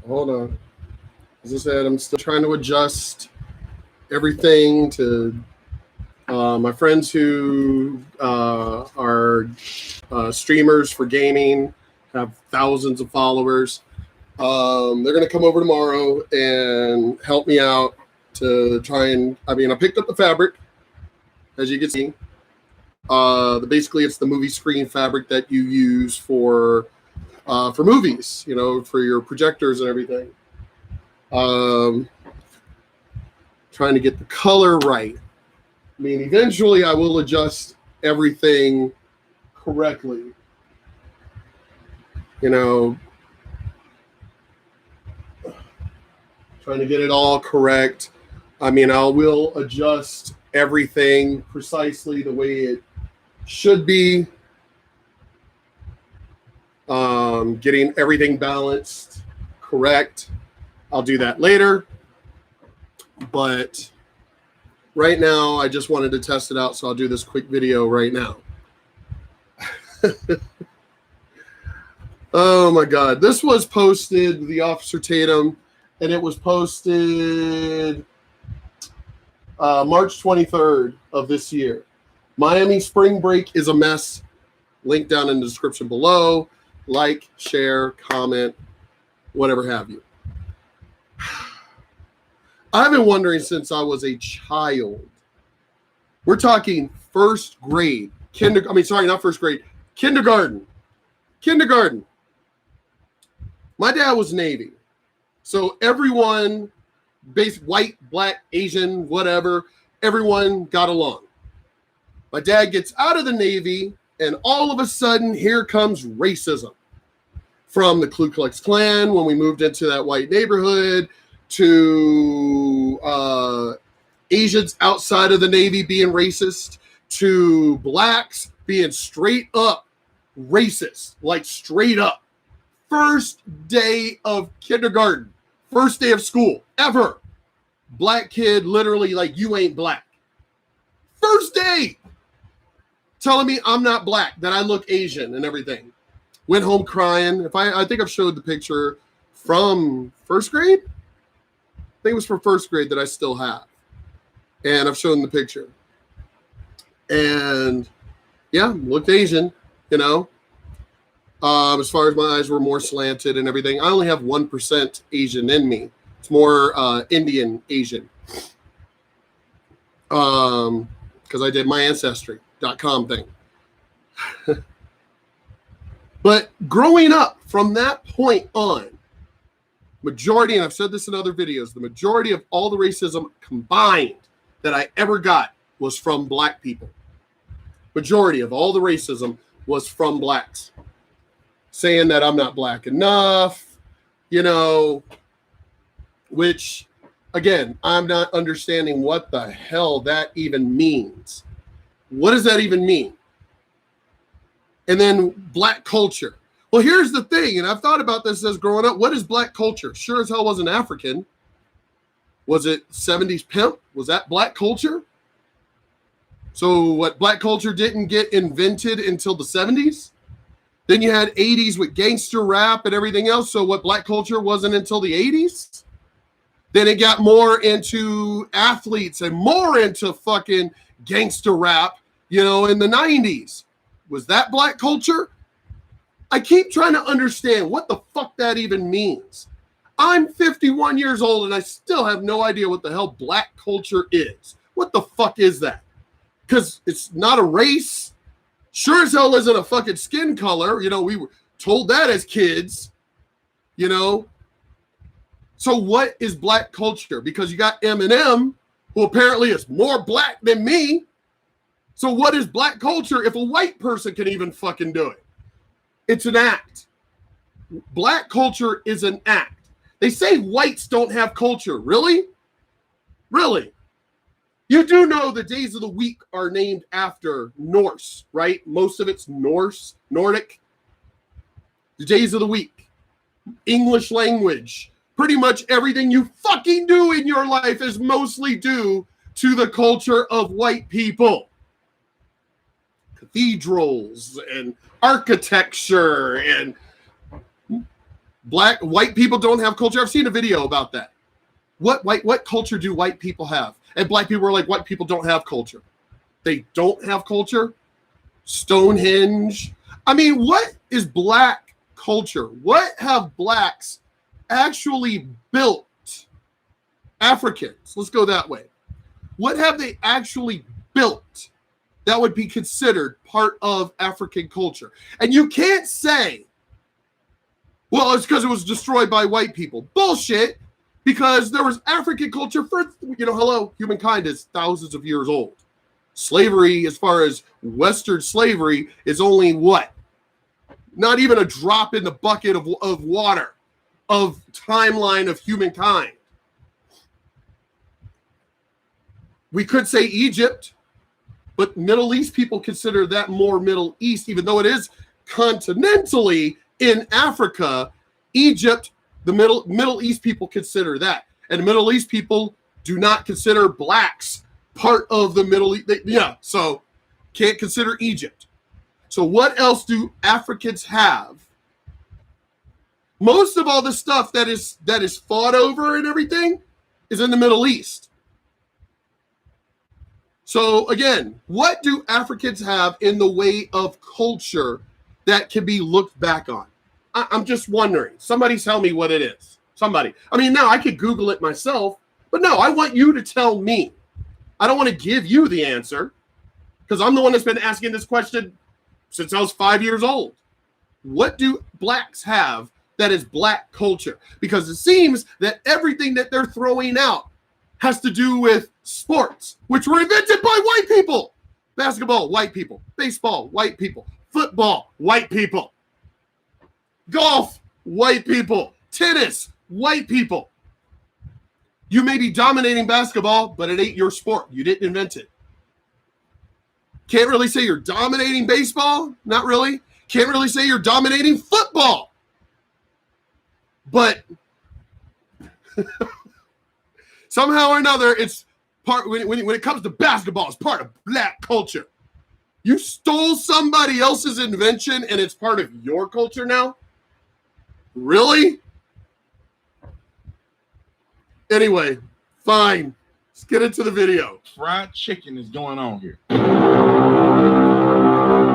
Hold on. As I said, I'm still trying to adjust everything to my friends who are streamers for gaming, have thousands of followers. They're going to come over tomorrow and help me out to try and, I picked up the fabric, as you can see. Basically, it's the movie screen fabric that you use for movies, for your projectors and everything. Trying to get the color right. Eventually I will adjust everything correctly. Trying to get it all correct. I will adjust everything precisely the way it should be. Getting everything balanced, correct. I'll do that later. But right now, I just wanted to test it out, so I'll do this quick video right now. Oh my God. This was posted, the Officer Tatum, and it was posted March 23rd of this year. Miami spring break is a mess. Link down in the description below. Like, share, comment, whatever have you. I've been wondering since I was a child. We're talking first grade. Not first grade. Kindergarten. My dad was Navy. So everyone, white, black, Asian, whatever, everyone got along. My dad gets out of the Navy, and all of a sudden, here comes racism. From the Ku Klux Klan, when we moved into that white neighborhood, to Asians outside of the Navy being racist, to blacks being straight up racist, like straight up. First day of kindergarten, first day of school ever. Black kid literally like, you ain't black. First day. Telling me I'm not black, that I look Asian and everything. Went home crying. I think I've showed the picture from first grade. I think it was from first grade that I still have. And I've shown the picture. And yeah, looked Asian, as far as my eyes were more slanted and everything. I only have 1% Asian in me. It's more Indian Asian. Because I did my ancestry.com thing. But growing up from that point on, majority, and I've said this in other videos, the majority of all the racism combined that I ever got was from black people. Majority of all the racism was from blacks. Saying that I'm not black enough, which, again, I'm not understanding what the hell that even means. What does that even mean? And then black culture. Well, here's the thing, and I've thought about this as growing up. What is black culture? Sure as hell wasn't African. Was it 70s pimp? Was that black culture? So what, black culture didn't get invented until the 70s? Then you had 80s with gangster rap and everything else. So what, black culture wasn't until the 80s? Then it got more into athletes and more into fucking gangster rap, in the 90s. Was that black culture? I keep trying to understand what the fuck that even means. I'm 51 years old and I still have no idea what the hell black culture is. What the fuck is that? Because it's not a race. Sure as hell isn't a fucking skin color. We were told that as kids, So what is black culture? Because you got Eminem, who apparently is more black than me. So what is black culture if a white person can even fucking do it? It's an act. Black culture is an act. They say whites don't have culture. Really? Really? You do know the days of the week are named after Norse, right? Most of it's Norse, Nordic. The days of the week. English language. Pretty much everything you fucking do in your life is mostly due to the culture of white people. Cathedrals and architecture and White people don't have culture. I've seen a video about that. What culture do white people have? And black people are like, white people don't have culture. They don't have culture? Stonehenge. I mean, what is black culture? What have blacks actually built? Africans, let's go that way. What have they actually built that would be considered part of African culture? And you can't say, well, it's because it was destroyed by white people. Bullshit, because there was African culture for, hello, humankind is thousands of years old. Slavery, as far as Western slavery, is only what? Not even a drop in the bucket of water, of timeline of humankind. We could say Egypt, but Middle East people consider that more Middle East, even though it is continentally in Africa. Egypt, the Middle East people consider that. And the Middle East people do not consider blacks part of the Middle East. So can't consider Egypt. So what else do Africans have? Most of all the stuff that is fought over and everything is in the Middle East. So again, what do Africans have in the way of culture that can be looked back on? I'm just wondering. Somebody tell me what it is. Somebody. I mean, now I could Google it myself, but no, I want you to tell me. I don't want to give you the answer because I'm the one that's been asking this question since I was 5 years old. What do blacks have that is black culture? Because it seems that everything that they're throwing out has to do with sports, which were invented by white people. Basketball, white people. Baseball, white people. Football, white people. Golf, white people. Tennis, white people. You may be dominating basketball, but it ain't your sport. You didn't invent it. Can't really say you're dominating baseball. Not really. Can't really say you're dominating football. But somehow or another, it's part when it comes to basketball, it's part of black culture. You stole somebody else's invention and it's part of your culture now? Really? Anyway, fine. Let's get into the video. Fried chicken is going on here.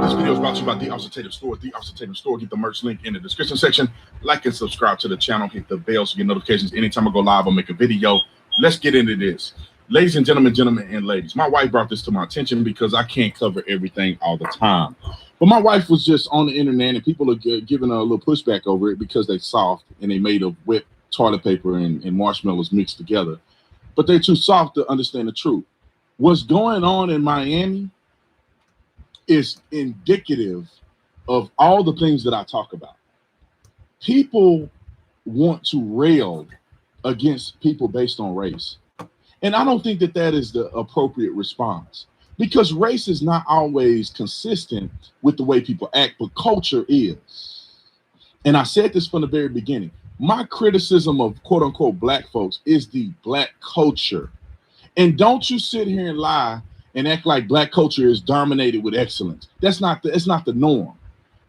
This video is brought to you by the Officer Tatum Store. The Officer Tatum Store. Get the merch link in the description section. Like and subscribe to the channel. Hit the bell so you get notifications anytime I go live or make a video. Let's get into this. Ladies and gentlemen and ladies, my wife brought this to my attention because I can't cover everything all the time. But my wife was just on the internet and people are giving her a little pushback over it because they're soft and they made of wet toilet paper and marshmallows mixed together. But they're too soft to understand the truth. What's going on in Miami is indicative of all the things that I talk about. People want to rail against people based on race. And I don't think that that is the appropriate response because race is not always consistent with the way people act, but culture is. And I said this from the very beginning. My criticism of quote unquote black folks is the black culture. And don't you sit here and lie and act like black culture is dominated with excellence. It's not the norm.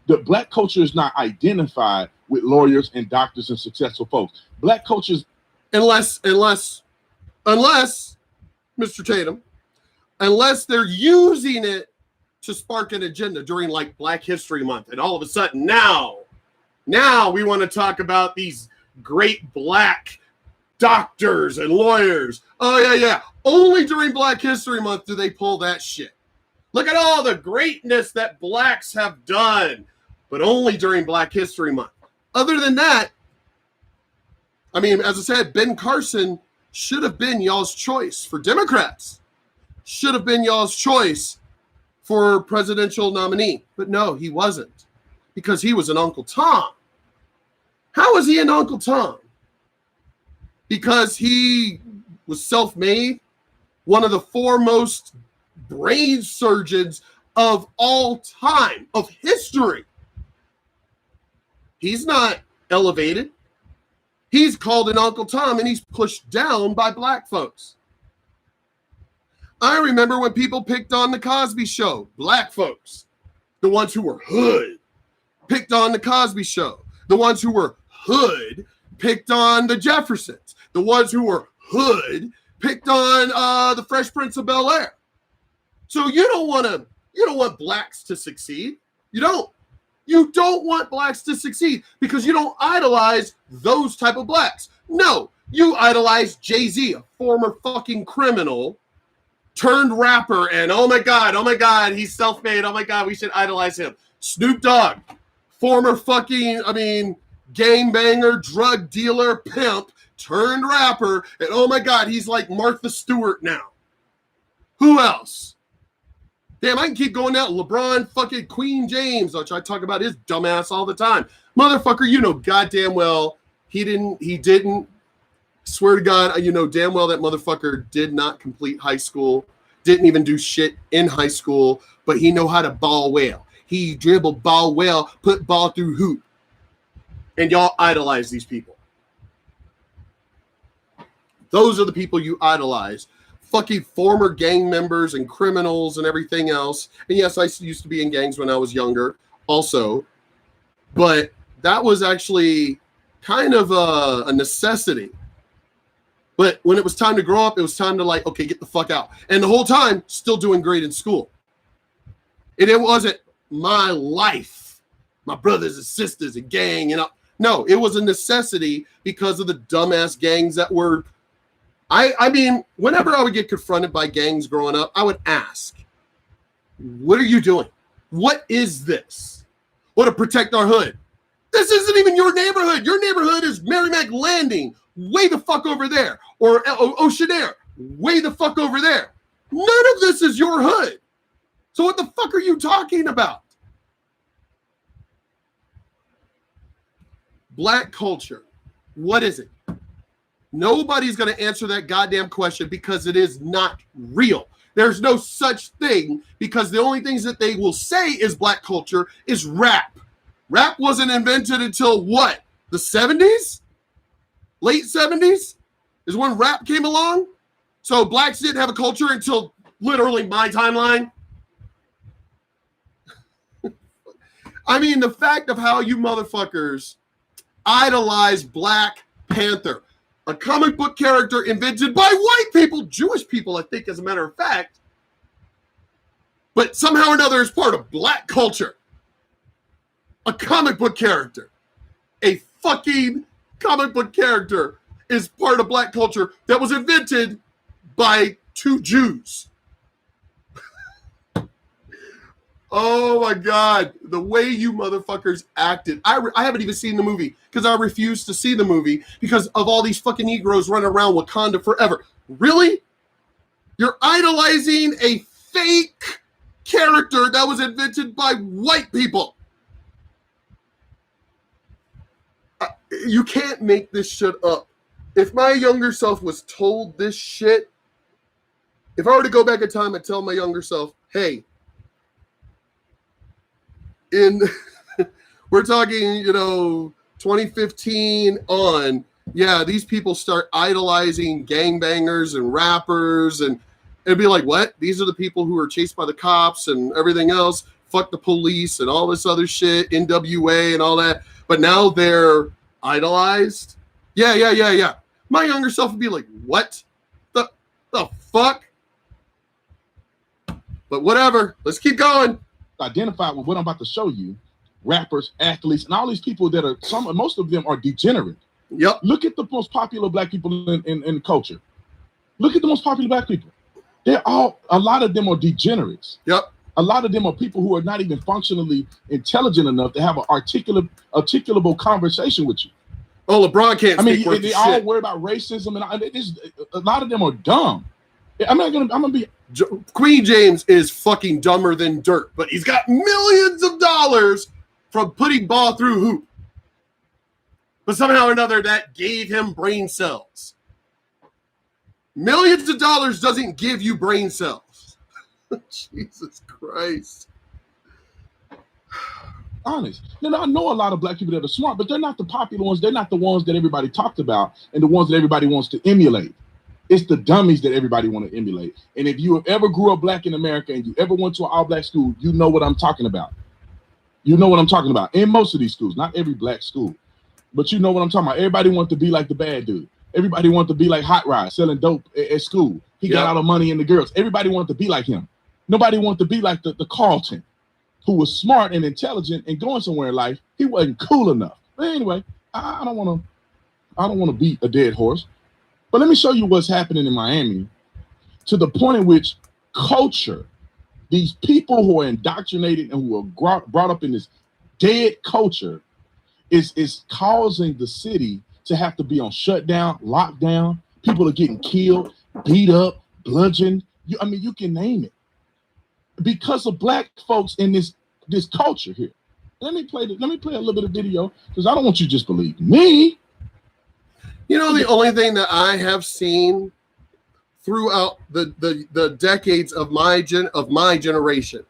The black culture is not identified with lawyers and doctors and successful folks. Black culture is unless Mr. Tatum, unless they're using it to spark an agenda during like Black History Month. And all of a sudden now we want to talk about these great black doctors and lawyers. Oh yeah. Only during Black History Month do they pull that shit. Look at all the greatness that blacks have done, but only during Black History Month. Other than that, I mean, as I said, Ben Carson should have been y'all's choice for Democrats. Should have been y'all's choice for presidential nominee. But no, he wasn't. Because he was an Uncle Tom. How was he an Uncle Tom? Because he was self-made, one of the foremost brain surgeons of all time, of history. He's not elevated. He's called an Uncle Tom and he's pushed down by black folks. I remember when people picked on the Cosby Show, black folks, the ones who were hood, picked on the Cosby Show. The ones who were hood picked on the Jeffersons. The ones who were hood picked on the Fresh Prince of Bel-Air. So you don't want blacks to succeed. You don't want blacks to succeed because you don't idolize those type of blacks. No, you idolize Jay-Z, a former fucking criminal turned rapper, and oh my God, he's self-made. Oh my God, we should idolize him. Snoop Dogg, former fucking, gangbanger, drug dealer, pimp, turned rapper, and oh my God, he's like Martha Stewart now. Who else? Damn, I can keep going now. LeBron, fucking Queen James, which I talk about his dumbass all the time. Motherfucker, you know goddamn well he didn't. Swear to God, you know damn well that motherfucker did not complete high school, didn't even do shit in high school, but he know how to ball well. He dribbled ball well, put ball through hoop. And y'all idolize these people. Those are the people you idolize. Fucking former gang members and criminals and everything else. And yes, I used to be in gangs when I was younger also. But that was actually kind of a necessity. But when it was time to grow up, it was time to like, okay, get the fuck out. And the whole time, still doing great in school. And it wasn't my life, my brothers and sisters, a gang, you know. No, it was a necessity because of the dumbass gangs that were, I mean, whenever I would get confronted by gangs growing up, I would ask, what are you doing? What is this? What, to protect our hood? This isn't even your neighborhood. Your neighborhood is Merrimack Landing, way the fuck over there. Or Oceanair, way the fuck over there. None of this is your hood. So what the fuck are you talking about? Black culture, what is it? Nobody's going to answer that goddamn question because it is not real. There's no such thing because the only things that they will say is black culture is rap. Rap wasn't invented until what? The 70s? Late 70s is when rap came along. So blacks didn't have a culture until literally my timeline. I mean, the fact of how you motherfuckers idolize Black Panther, a comic book character invented by white people, Jewish people, I think, as a matter of fact, but somehow or another is part of black culture. A comic book character, a fucking comic book character is part of black culture that was invented by two Jews. Oh my God, the way you motherfuckers acted. I haven't even seen the movie because I refuse to see the movie because of all these fucking Negroes running around Wakanda forever. Really? You're idolizing a fake character that was invented by white people. You can't make this shit up. If my younger self was told this shit, if I were to go back in time and tell my younger self, hey, we're talking, 2015 on, yeah, these people start idolizing gangbangers and rappers, and it'd be like, what? These are the people who are chased by the cops and everything else, fuck the police and all this other shit, NWA and all that, but now they're idolized? Yeah. My younger self would be like, what the fuck? But whatever, let's keep going. Identify with what I'm about to show you, rappers, athletes, and all these people that are most of them are degenerate. Yep. Look at the most popular black people in culture. Look at the most popular black people. A lot of them are degenerates. Yep. A lot of them are people who are not even functionally intelligent enough to have an articulable conversation with you. Oh, LeBron can't speak worth they shit. all worry about racism, and a lot of them are dumb. I'm gonna be. Queen James is fucking dumber than dirt, but he's got millions of dollars from putting ball through hoop. But somehow or another, that gave him brain cells. Millions of dollars doesn't give you brain cells. Jesus Christ. Honest. Now, I know a lot of black people that are smart, but they're not the popular ones. They're not the ones that everybody talked about and the ones that everybody wants to emulate. It's the dummies that everybody want to emulate. And if you have ever grew up black in America and you ever went to an all-black school, you know what I'm talking about. You know what I'm talking about. In most of these schools, not every black school. But you know what I'm talking about. Everybody wants to be like the bad dude. Everybody wants to be like Hot Rod, selling dope at school. He got all the money and the girls. Everybody wants to be like him. Nobody wants to be like the Carlton, who was smart and intelligent and going somewhere in life. He wasn't cool enough. But anyway, I don't want to beat a dead horse. But let me show you what's happening in Miami, to the point in which culture, these people who are indoctrinated and who are brought up in this dead culture, is causing the city to have to be on shutdown, lockdown. People are getting killed, beat up, bludgeoned. You can name it, because of black folks in this culture here. Let me play a little bit of video, because I don't want you to just believe me. You know, the only thing that I have seen throughout the decades of my generation,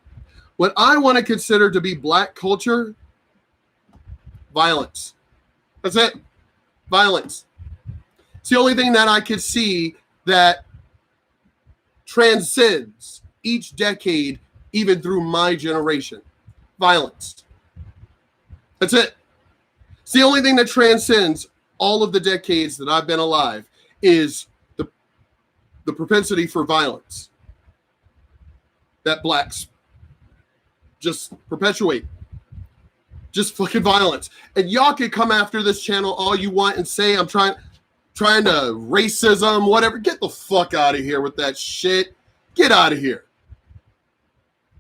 what I want to consider to be black culture, violence. That's it. Violence. It's the only thing that I could see that transcends each decade, even through my generation. Violence. That's it. It's the only thing that transcends all of the decades that I've been alive, is the propensity for violence that blacks just perpetuate. Just fucking violence. And y'all can come after this channel all you want and say I'm trying to racism, whatever. Get the fuck out of here with that shit. Get out of here.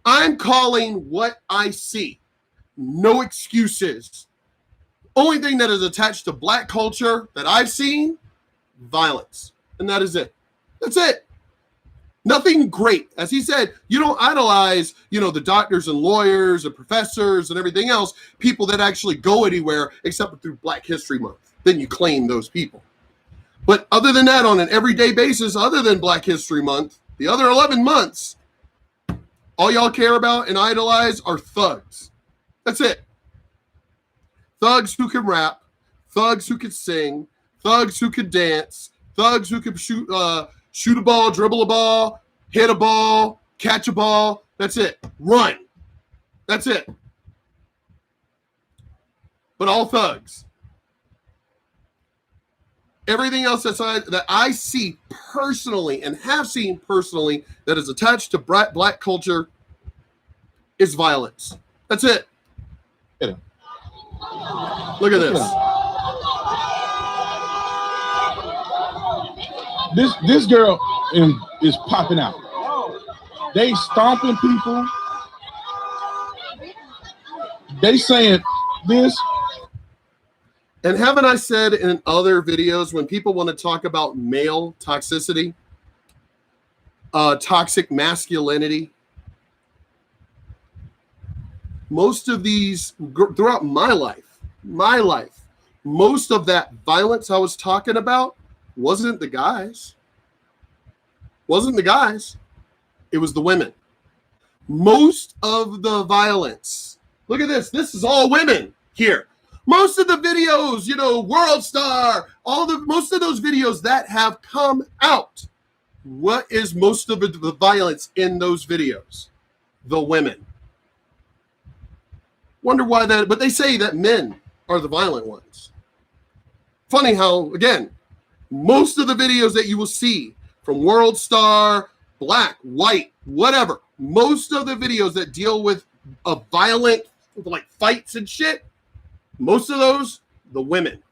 I'm calling what I see. No excuses. Only thing that is attached to black culture that I've seen, violence. And that is it. That's it. Nothing great. As he said, you don't idolize, the doctors and lawyers and professors and everything else, people that actually go anywhere except through Black History Month. Then you claim those people. But other than that, on an everyday basis, other than Black History Month, the other 11 months, all y'all care about and idolize are thugs. That's it. Thugs who can rap, thugs who can sing, thugs who can dance, thugs who can shoot a ball, dribble a ball, hit a ball, catch a ball. That's it. Run. That's it. But all thugs. Everything else that I see personally and have seen personally that is attached to black culture is violence. That's it. Look at this. This girl is popping out. They stomping people. They saying this. And haven't I said in other videos, when people want to talk about male toxicity, toxic masculinity, most of these, throughout my life, most of that violence I was talking about wasn't the guys. It was the women. Most of the violence, look at this. This is all women here. Most of the videos, World Star, most of those videos that have come out, what is most of the violence in those videos? The women. Wonder why that, but they say that men are the violent ones. Funny how, again, most of the videos that you will see from World Star, black, white, whatever, most of the videos that deal with a violent, like fights and shit, most of those, the women.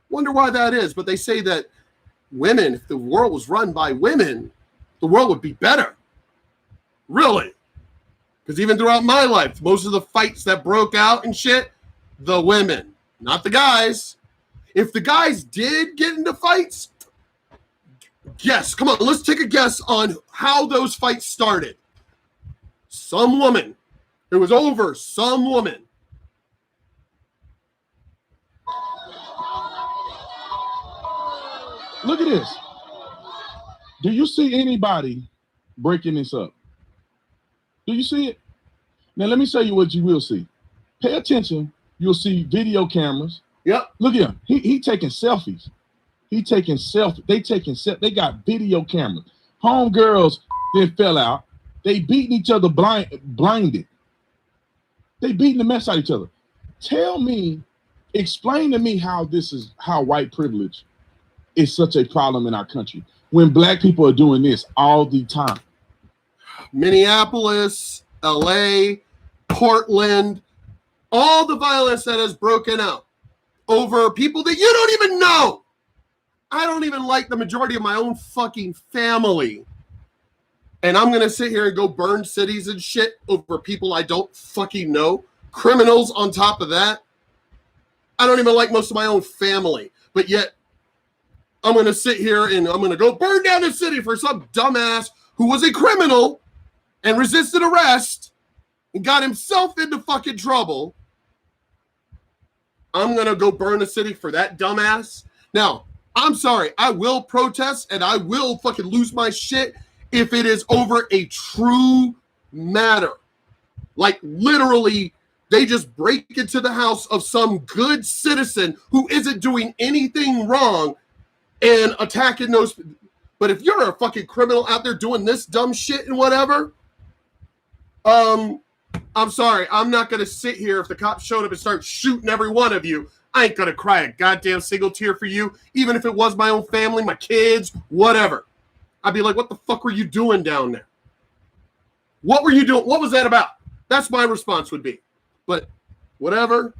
Wonder why that is, but they say that women, if the world was run by women, the world would be better. Really? Because even throughout my life, most of the fights that broke out and shit, the women, not the guys. If the guys did get into fights, guess. Come on, let's take a guess on how those fights started. Some woman. It was over some woman. Look at this. Do you see anybody breaking this up? Do you see it? Now, let me show you what you will see. Pay attention. You'll see video cameras. Yep. Look at him. He taking selfies. They taking selfies. They got video cameras. Homegirls then fell out. They beating each other blinded. They beating the mess out of each other. Tell me Explain to me how white privilege is such a problem in our country when black people are doing this all the time. Minneapolis, LA, Portland, all the violence that has broken out over people that you don't even know. I don't even like the majority of my own fucking family. And I'm going to sit here and go burn cities and shit over people I don't fucking know. Criminals on top of that. I don't even like most of my own family. But yet, I'm going to sit here and I'm going to go burn down the city for some dumbass who was a criminal and resisted arrest and got himself into fucking trouble. I'm going to go burn the city for that dumbass. Now, I'm sorry. I will protest and I will fucking lose my shit if it is over a true matter. Like literally, they just break into the house of some good citizen who isn't doing anything wrong and attacking those. But if you're a fucking criminal out there doing this dumb shit and whatever, I'm sorry. I'm not going to sit here if the cops showed up and start shooting every one of you. I ain't going to cry a goddamn single tear for you, even if it was my own family, my kids, whatever. I'd be like, what the fuck were you doing down there? What were you doing? What was that about? That's my response would be. But whatever.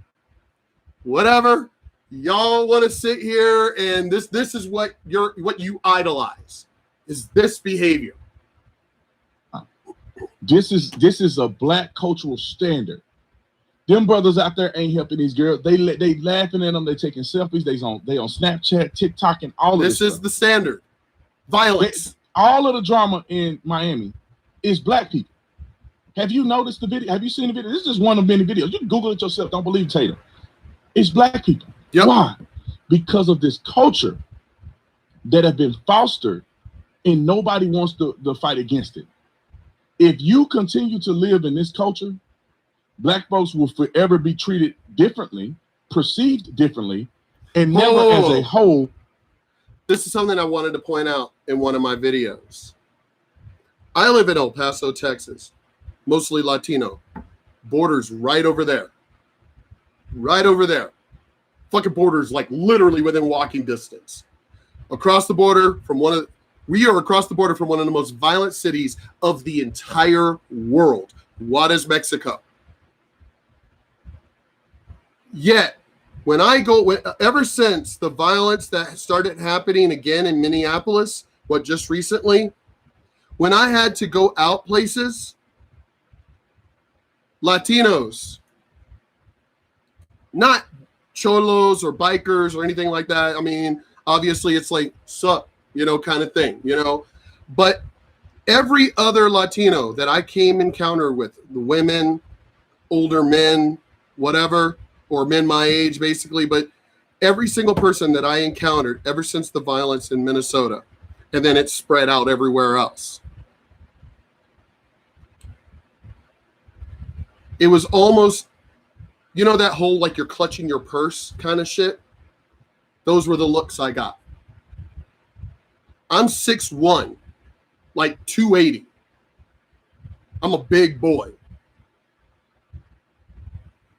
Y'all want to sit here and this is what you idolize is this behavior. This is a black cultural standard. Them brothers out there ain't helping these girls. They laughing at them. They taking selfies. They on Snapchat, TikTok, and all of this. This is the standard. Violence. All of the drama in Miami is black people. Have you noticed the video? Have you seen the video? This is just one of many videos. You can Google it yourself. Don't believe Tatum. It's black people. Yep. Why? Because of this culture that have been fostered and nobody wants to fight against it. If you continue to live in this culture, black folks will forever be treated differently, perceived differently, and never as a whole. This is something I wanted to point out in one of my videos. I live in El Paso, Texas, mostly Latino. Borders right over there. Right over there. Fucking borders like literally within walking distance. Across the border from we are across the border from one of the most violent cities of the entire world. Juarez, Mexico. Yet, when I go, ever since the violence that started happening again in Minneapolis, just recently, when I had to go out places, Latinos, not cholos or bikers or anything like that. I mean, obviously it's like, sup, kind of thing, But every other Latino that I came encounter with, the women, older men, whatever, or men my age, basically, but every single person that I encountered ever since the violence in Minnesota, and then it spread out everywhere else. It was almost, that whole like you're clutching your purse kind of shit. Those were the looks I got. I'm 6'1", like 280. I'm a big boy.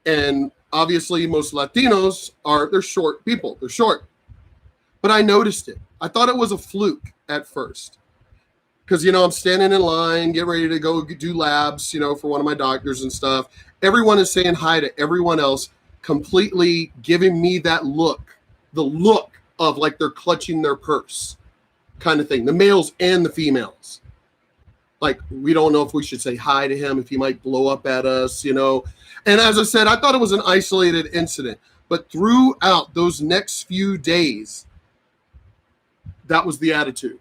And obviously most Latinos they're short people. They're short. But I noticed it. I thought it was a fluke at first. Because, I'm standing in line, getting ready to go do labs, for one of my doctors and stuff. Everyone is saying hi to everyone else, completely giving me that look. The look of like they're clutching their purse kind of thing. The males and the females. Like, we don't know if we should say hi to him, if he might blow up at us, And as I said, I thought it was an isolated incident. But throughout those next few days, that was the attitude.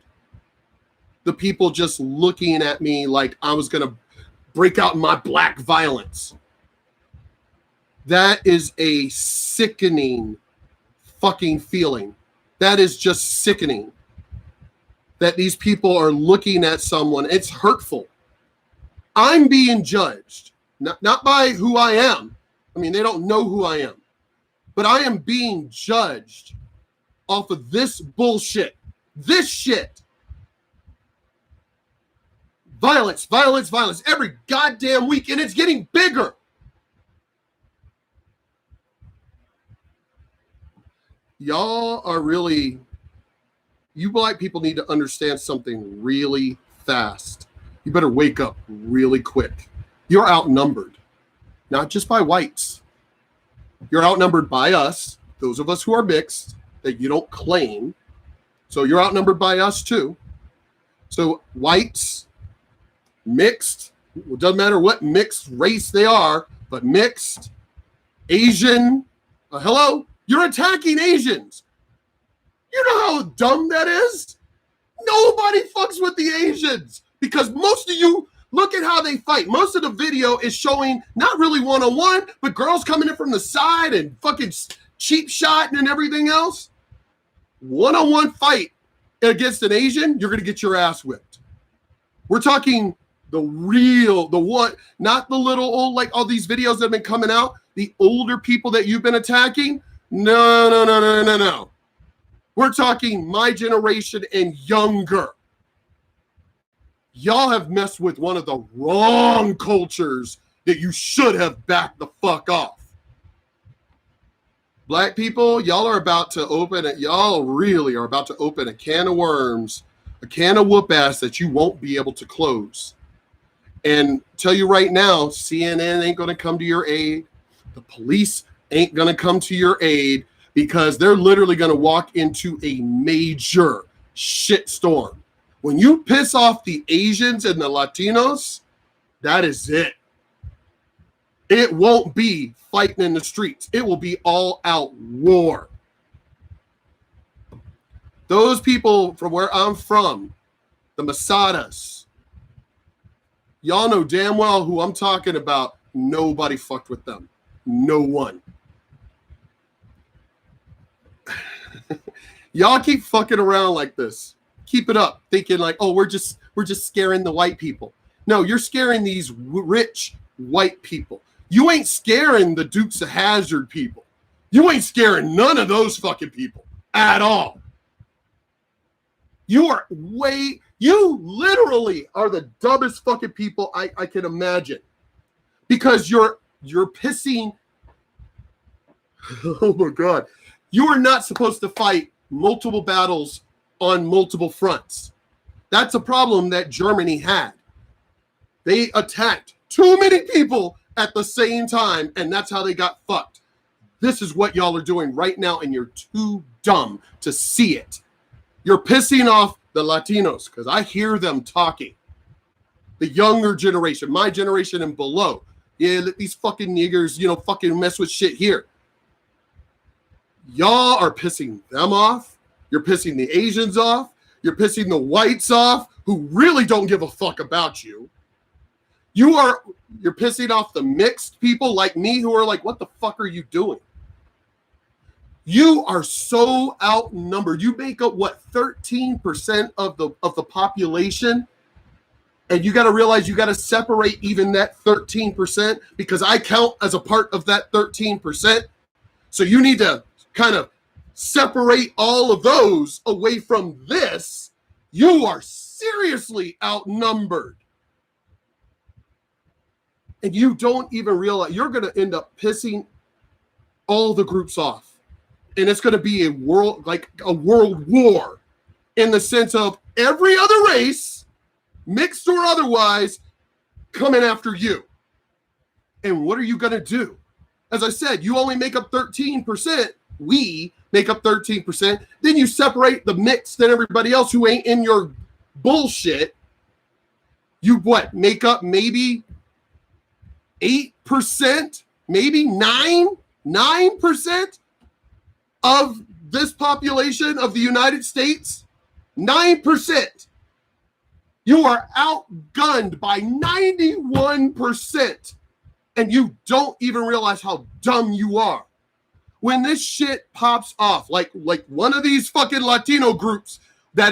The people just looking at me like I was going to break out in my black violence. That is a sickening fucking feeling. That is just sickening. That these people are looking at someone. It's hurtful. I'm being judged, not by who I am. I mean, they don't know who I am. But I am being judged off of this bullshit. This shit. Violence every goddamn week, and it's getting bigger. y'all are really, you black people need to understand something really fast. You better wake up really quick. You're outnumbered, not just by whites. You're outnumbered by us, those of us who are mixed, that you don't claim. So you're outnumbered by us too. So whites, mixed, it doesn't matter what mixed race they are, but mixed, Asian, hello, you're attacking Asians. You know how dumb that is? Nobody fucks with the Asians because most of you, look at how they fight. Most of the video is showing not really one-on-one, but girls coming in from the side and fucking cheap shot and everything else. One-on-one fight against an Asian, you're going to get your ass whipped. We're talking the real, the what, not the little old, like all these videos that have been coming out, the older people that you've been attacking. No. We're talking my generation and younger. Y'all have messed with one of the wrong cultures that you should have backed the fuck off. Black people, y'all are about to open it. Y'all really are about to open a can of worms, a can of whoop ass that you won't be able to close. And tell you right now, CNN ain't going to come to your aid. The police ain't going to come to your aid because they're literally going to walk into a major shitstorm. When you piss off the Asians and the Latinos, that is it. It won't be fighting in the streets. It will be all out war. Those people from where I'm from, the Masadas, y'all know damn well who I'm talking about. Nobody fucked with them. No one. Y'all keep fucking around like this. Keep it up, thinking like, oh, we're just scaring the white people. No, you're scaring these rich white people. You ain't scaring the Dukes of Hazzard people. You ain't scaring none of those fucking people at all. You literally are the dumbest fucking people I can imagine. Because you're pissing. Oh my God. You are not supposed to fight multiple battles on multiple fronts. That's a problem that Germany had. They attacked too many people at the same time, and that's how they got fucked. This is what y'all are doing right now, and you're too dumb to see it. You're pissing off the Latinos, because I hear them talking. The younger generation, my generation and below. Yeah, let these fucking niggers, fucking mess with shit here. Y'all are pissing them off. You're pissing the Asians off. You're pissing the whites off who really don't give a fuck about you. You're pissing off the mixed people like me who are like, what the fuck are you doing? You are so outnumbered. You make up 13% of the population, and you got to realize you got to separate even that 13% because I count as a part of that 13%. So you need to kind of separate all of those away from this. You are seriously outnumbered. And you don't even realize you're going to end up pissing all the groups off. And it's going to be a world war in the sense of every other race, mixed or otherwise, coming after you. And what are you going to do? As I said, you only make up 13%. We make up 13%. Then you separate the mixed and everybody else who ain't in your bullshit. You make up maybe 8%, maybe 9% of this population of the United States. 9%. You are outgunned by 91%. And you don't even realize how dumb you are. When this shit pops off, like one of these fucking Latino groups that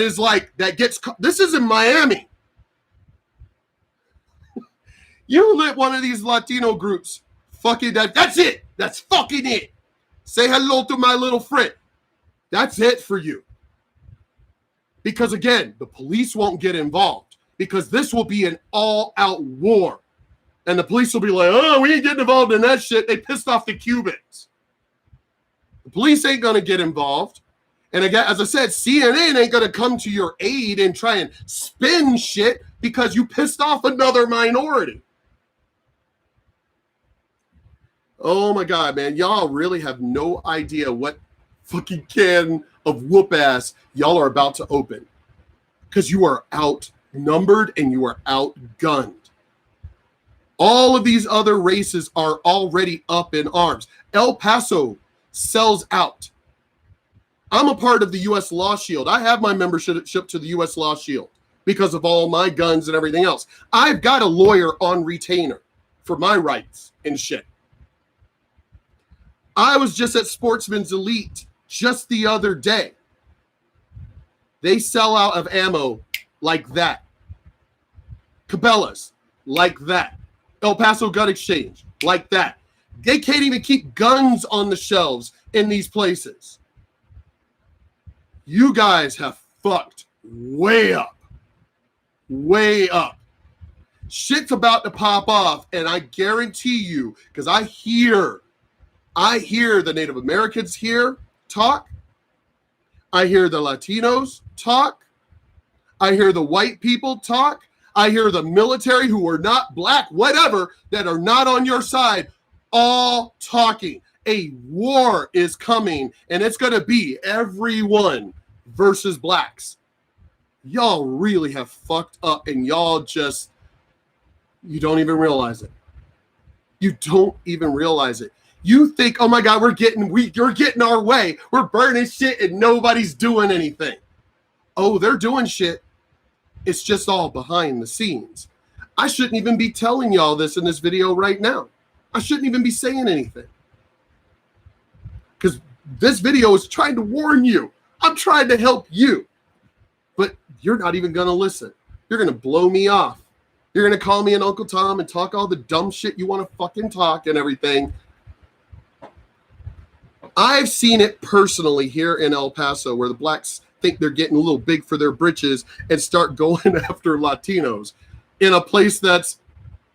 this is in Miami. You let one of these Latino groups fucking that's it. That's fucking it. Say hello to my little friend. That's it for you. Because again, the police won't get involved because this will be an all-out war. And the police will be like, oh, we ain't getting involved in that shit. They pissed off the Cubans. The police ain't going to get involved. And again, as I said, CNN ain't going to come to your aid and try and spin shit because you pissed off another minority. Oh my God, man. Y'all really have no idea what fucking can of whoop ass y'all are about to open. Because you are outnumbered and you are outgunned. All of these other races are already up in arms. El Paso sells out. I'm a part of the U.S. Law Shield. I have my membership to the U.S. Law Shield because of all my guns and everything else. I've got a lawyer on retainer for my rights and shit. I was just at Sportsman's Elite just the other day. They sell out of ammo like that. Cabela's like that. El Paso Gun Exchange like that. They can't even keep guns on the shelves in these places. You guys have fucked way up. Way up. Shit's about to pop off, and I guarantee you, because I hear the Native Americans here talk. I hear the Latinos talk. I hear the white people talk. I hear the military who are not black, whatever, that are not on your side, all talking. A war is coming, and it's going to be everyone versus blacks. Y'all really have fucked up, and y'all just, you don't even realize it. You don't even realize it. You think, oh my God, you're getting our way. We're burning shit, and nobody's doing anything. Oh, they're doing shit. It's just all behind the scenes. I shouldn't even be telling y'all this in this video right now. I shouldn't even be saying anything. Because this video is trying to warn you. I'm trying to help you. But you're not even going to listen. You're going to blow me off. You're going to call me an Uncle Tom and talk all the dumb shit you want to fucking talk and everything. I've seen it personally here in El Paso where the blacks think they're getting a little big for their britches and start going after Latinos in a place that's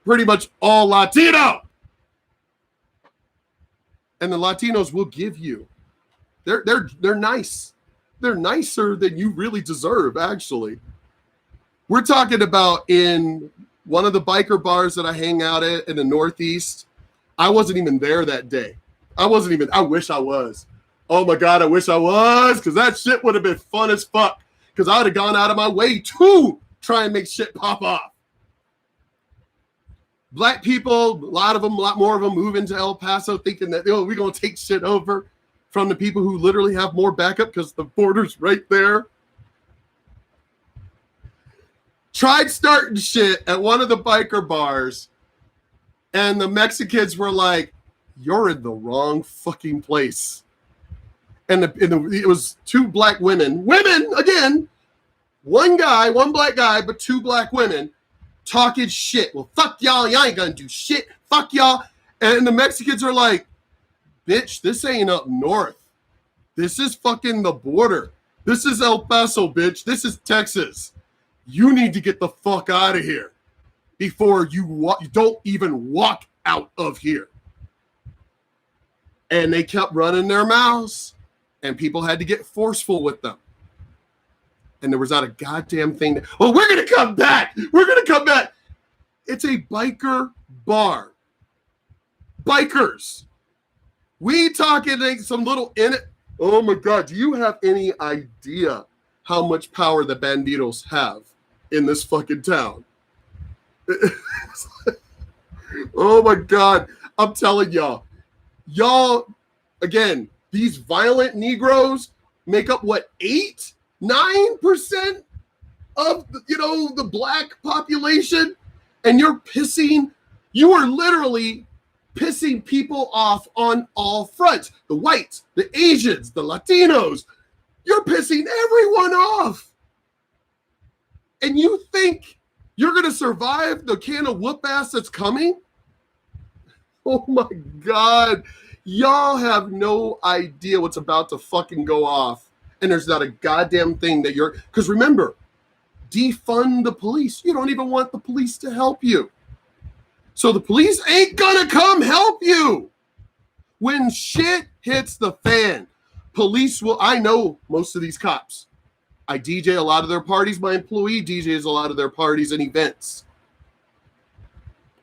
pretty much all Latino. And the Latinos will give you. They're nice. They're nicer than you really deserve, actually. We're talking about in one of the biker bars that I hang out at in the Northeast. I wasn't even there that day. I wish I was. Oh my God, I wish I was, because that shit would have been fun as fuck. Because I would have gone out of my way to try and make shit pop off. Black people, a lot more of them move into El Paso thinking that, we're going to take shit over from the people who literally have more backup because the border's right there. Tried starting shit at one of the biker bars, and the Mexicans were like, you're in the wrong fucking place. And it was two black women. Women, again, one black guy, but two black women talking shit. Well, fuck y'all. Y'all ain't gonna do shit. Fuck y'all. And the Mexicans are like, bitch, this ain't up north. This is fucking the border. This is El Paso, bitch. This is Texas. You need to get the fuck out of here before you don't even walk out of here. And they kept running their mouths, and people had to get forceful with them. And there was not a goddamn thing. Well, we're going to come back. We're going to come back. It's a biker bar. Bikers. We talking like some little in it. Oh my God. Do you have any idea how much power the banditos have in this fucking town? Oh my God. I'm telling y'all. Y'all, again, these violent Negroes make up what, 8-9% of the black population, and you are literally pissing people off on all fronts. The whites, the Asians, the Latinos, you're pissing everyone off. And you think you're going to survive the can of whoop ass that's coming? Oh my God. Y'all have no idea what's about to fucking go off. And there's not a goddamn thing that because remember, defund the police. You don't even want the police to help you. So the police ain't gonna come help you. When shit hits the fan, police will, I know most of these cops. I DJ a lot of their parties. My employee DJs a lot of their parties and events.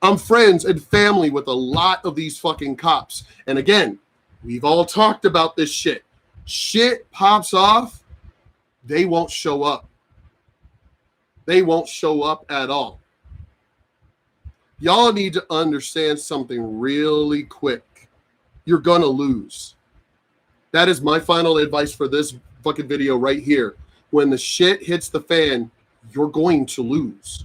I'm friends and family with a lot of these fucking cops. And again, we've all talked about this shit. Shit pops off, they won't show up. They won't show up at all. Y'all need to understand something really quick. You're gonna lose. That is my final advice for this fucking video right here. When the shit hits the fan, you're going to lose.